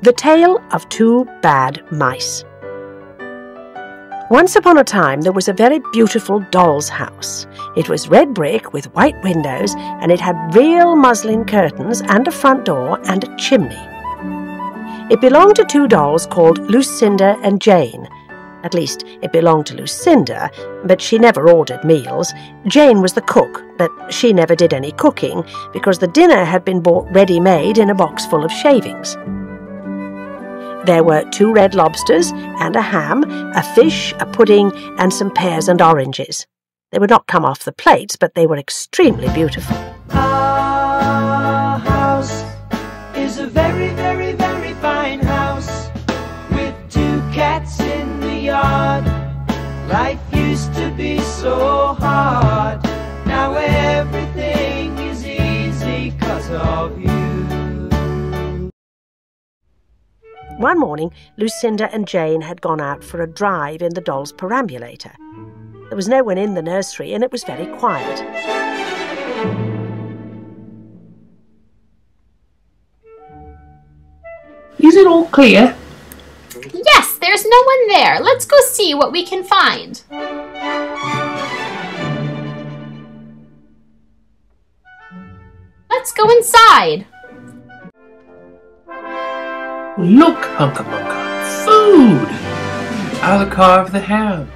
The Tale of Two Bad Mice. Once upon a time there was a very beautiful doll's house. It was red brick with white windows, and it had real muslin curtains and a front door and a chimney. It belonged to two dolls called Lucinda and Jane. At least, it belonged to Lucinda, but she never ordered meals. Jane was the cook, but she never did any cooking because the dinner had been bought ready-made in a box full of shavings. There were 2 red lobsters and a ham, a fish, a pudding, and some pears and oranges. They would not come off the plates, but they were extremely beautiful. Our house is a very, very, very fine house with 2 cats in the yard. Life used to be so hard. Now everything is easy 'cause of you. One morning, Lucinda and Jane had gone out for a drive in the doll's perambulator. There was no one in the nursery, and it was very quiet. Is it all clear? Yes, there's no one there. Let's go see what we can find. Let's go inside. Look, Hunka Munka, food! I'll carve the ham.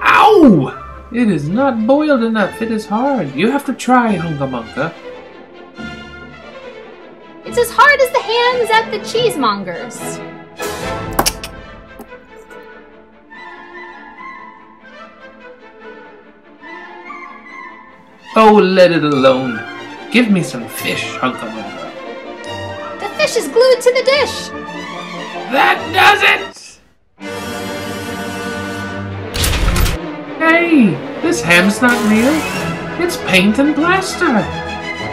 Ow! It is not boiled enough. It is hard. You have to try, Hunka Munka. It's as hard as the hams at the cheesemongers. Oh, let it alone. Give me some fish, Hunka Munka. The fish is glued to the dish. That does it! Hey, this ham's not real. It's paint and plaster.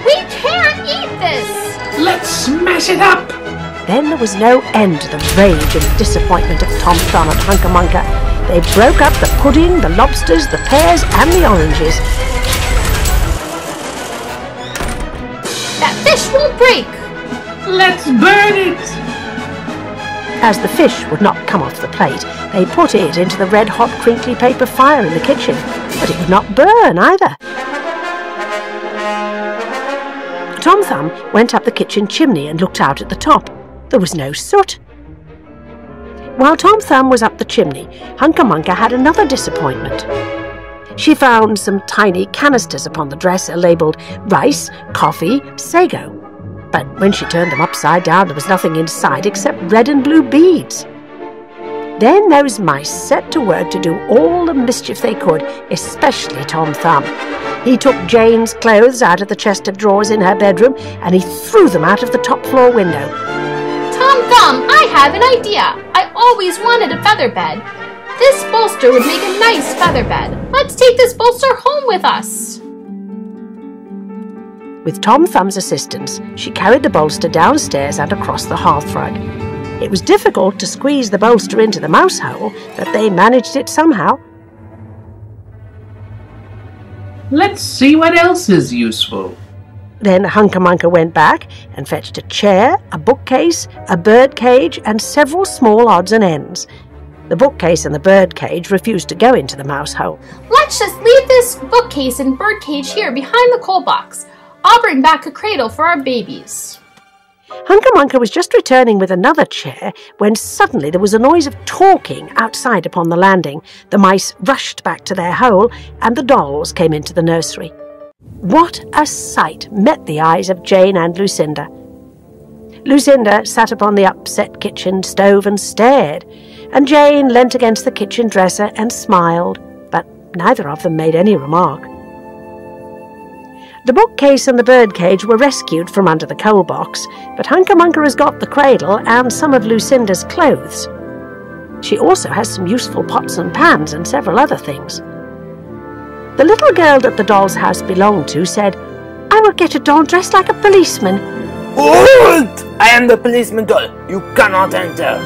We can't eat this. Let's smash it up! Then there was no end to the rage and disappointment of Tom Thumb and Hunka Munka. They broke up the pudding, the lobsters, the pears, and the oranges. That fish won't break. Let's burn it! As the fish would not come off the plate, they put it into the red-hot crinkly paper fire in the kitchen, but it would not burn either. Tom Thumb went up the kitchen chimney and looked out at the top. There was no soot. While Tom Thumb was up the chimney, Hunka Munka had another disappointment. She found some tiny canisters upon the dresser labelled rice, coffee, sago. But when she turned them upside down, there was nothing inside except red and blue beads. Then those mice set to work to do all the mischief they could, especially Tom Thumb. He took Jane's clothes out of the chest of drawers in her bedroom, and he threw them out of the top floor window. Tom Thumb, I have an idea. I always wanted a feather bed. This bolster would make a nice feather bed. Let's take this bolster home with us. With Tom Thumb's assistance, she carried the bolster downstairs and across the hearthrug. It was difficult to squeeze the bolster into the mouse hole, but they managed it somehow. Let's see what else is useful. Then Hunka Munka went back and fetched a chair, a bookcase, a bird cage, and several small odds and ends. The bookcase and the bird cage refused to go into the mouse hole. Let's just leave this bookcase and bird cage here behind the coal box. I'll bring back a cradle for our babies. Hunka Munka was just returning with another chair when suddenly there was a noise of talking outside upon the landing. The mice rushed back to their hole, and the dolls came into the nursery. What a sight met the eyes of Jane and Lucinda. Lucinda sat upon the upset kitchen stove and stared, and Jane leant against the kitchen dresser and smiled, but neither of them made any remark. The bookcase and the bird cage were rescued from under the coal box, but Hunka Munka has got the cradle and some of Lucinda's clothes. She also has some useful pots and pans and several other things. The little girl that the doll's house belonged to said, "I will get a doll dressed like a policeman." Halt! I am the policeman doll. You cannot enter.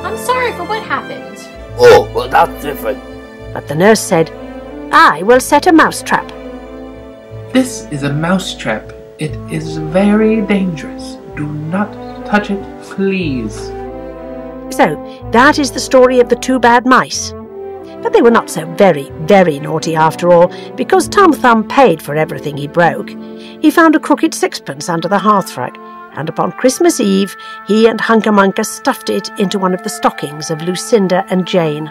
I'm sorry for what happened. Oh, well, that's different. But the nurse said, "I will set a mousetrap." This is a mousetrap. It is very dangerous. Do not touch it, please. So, that is the story of the two bad mice. But they were not so very, very naughty after all, because Tom Thumb paid for everything he broke. He found a crooked sixpence under the hearthrug, and upon Christmas Eve he and Hunca Munca stuffed it into one of the stockings of Lucinda and Jane.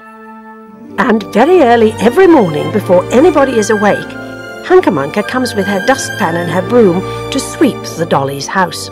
And very early every morning, before anybody is awake, Hunca Munca comes with her dustpan and her broom to sweep the dolly's house.